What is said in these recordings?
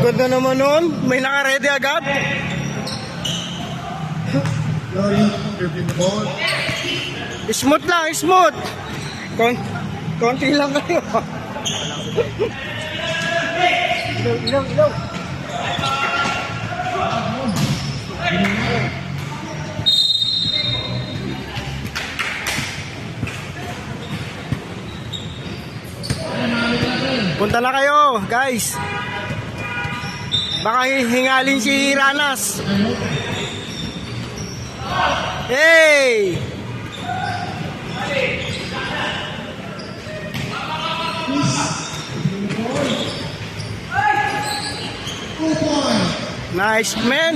Ganda naman nun. May naka-ready agad. Smooth lang, smooth. Konti lang kayo. Ilaw. Punta na kayo, guys. Baka hingalin si Ranas. Hey! Nice, man.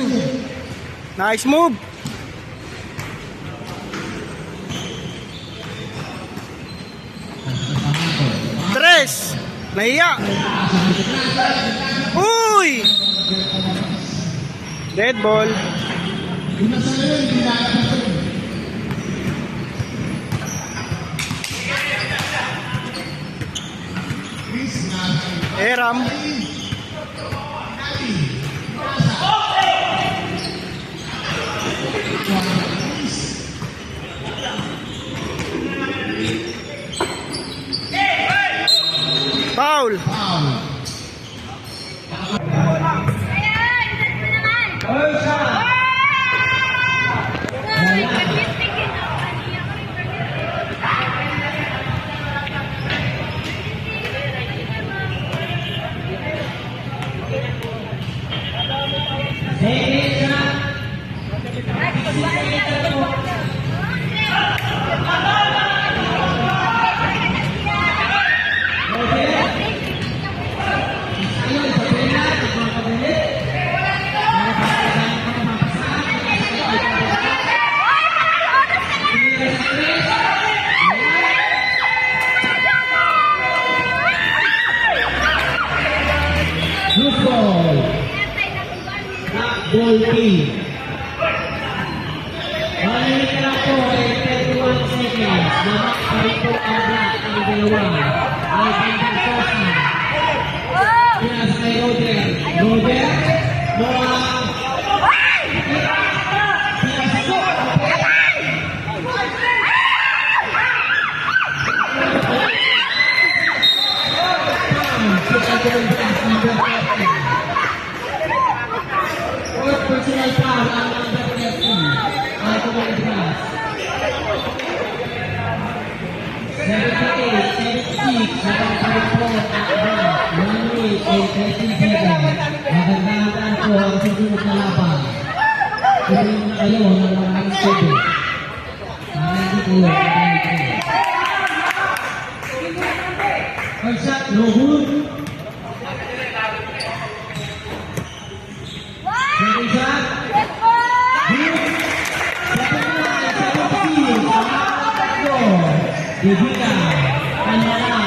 Nice move. Tres. Nahiya. Uy! Dead ball. Eram. Foul. Ball team. Balik na po ay 31 seconds. Namak pa rin po ang black ang dalawa. Ay Bindang Sosa. Pinas kay Roger. Roger. Noah. Personal foul ang number 13. Ay kumagras. 78, 76, nagkakaroon po ang akban. 1-8, 8-37. Magandaan po ang susunod na laban. Kunin na kayo ng maraming tubig. Hindi po ang first shot, no good. Second shot. Bibika, Andara.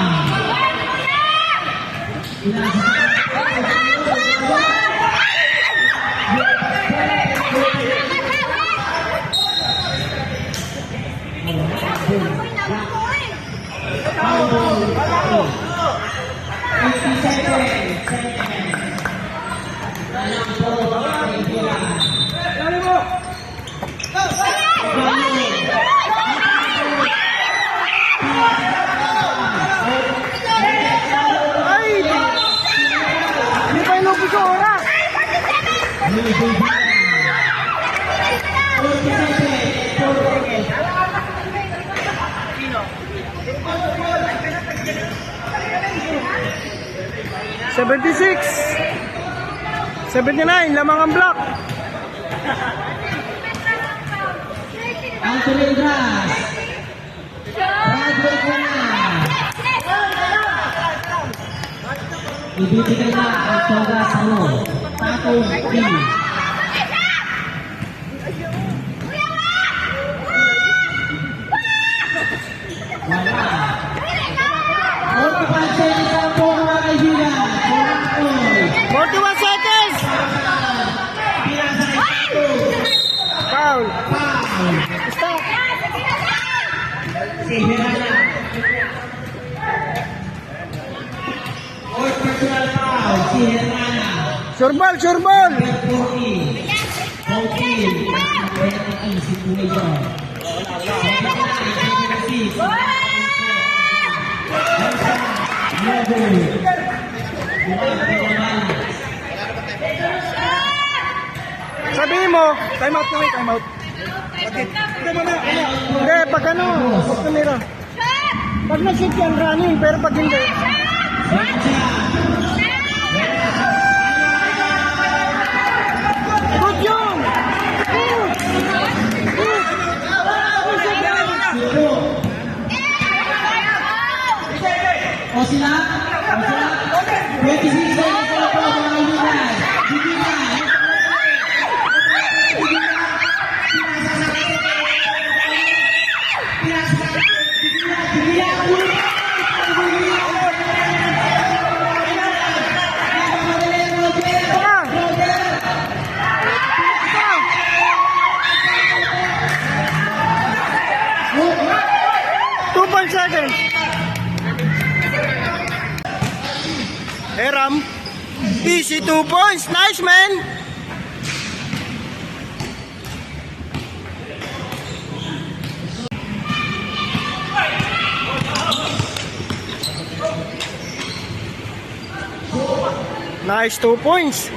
$76, $79, lamang ang block. Ang Tulindras. Bradford ko na. Ibibigay na ang toga sa mo. Tatong B. Wala. 45 seconds ang po mga kaibigan. 41 seconds. Foul. Stop. Si Hirana. personal foul, si Hermana. Surbal, surbal. 40. 14. Si Tulido. Sabihin mo, time out na may time out. Hindi, pag ano, pag tumira. Pag na-shoot yan, running, pero pag hindi. Good yun! O sila? 26 seconds na po mga kaibigan. Hindi na. Seconds. Hey Ram, easy 2 points, nice man. Nice 2 points.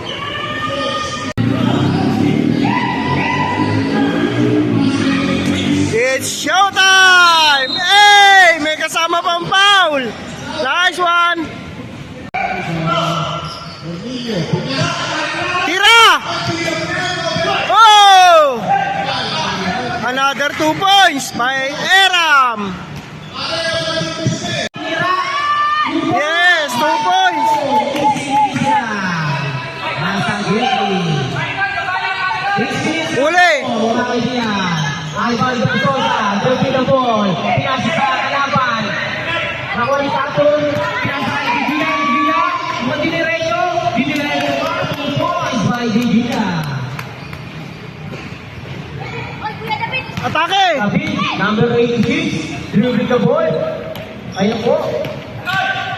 It's showtime! Hey! May kasama pang foul! Nice one! Tira! Oh! Another 2 points by Aram! Yes! 2 points! Uli! Ivan Bersosa, David the ball, pinasa sa kalaban. Nakuha ni Taton, pinasa kay Divina, Divina, Dinirecho, 2 points by Divina. Atake! David, number 86, dribbling the ball. Ayun po.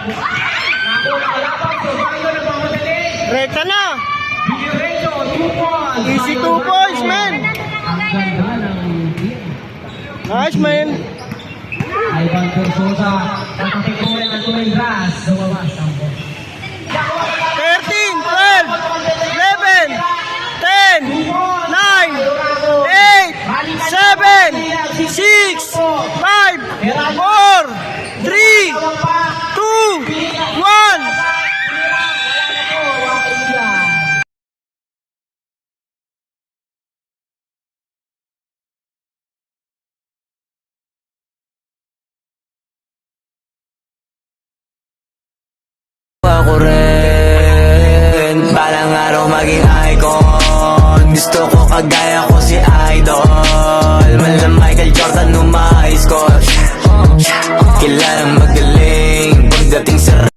Nakuha na kalaban, survival na pamadali. Rekta na! Dinirecho, 2 points. Easy 2 points, man! Ang ganda ng Nice, man! Ivan Bersosa, nakapikulan ang tumindras. Lumabas ang ball. 13, 12, 11, 10, 9, 8, 7, 6, 5, 4, 3, 2, 1. Ako rin, balang araw maging icon. Gusto ko kagaya ko si Idol. Mala Michael Jordan nung ma-high score. Kilalang magaling pagdating sa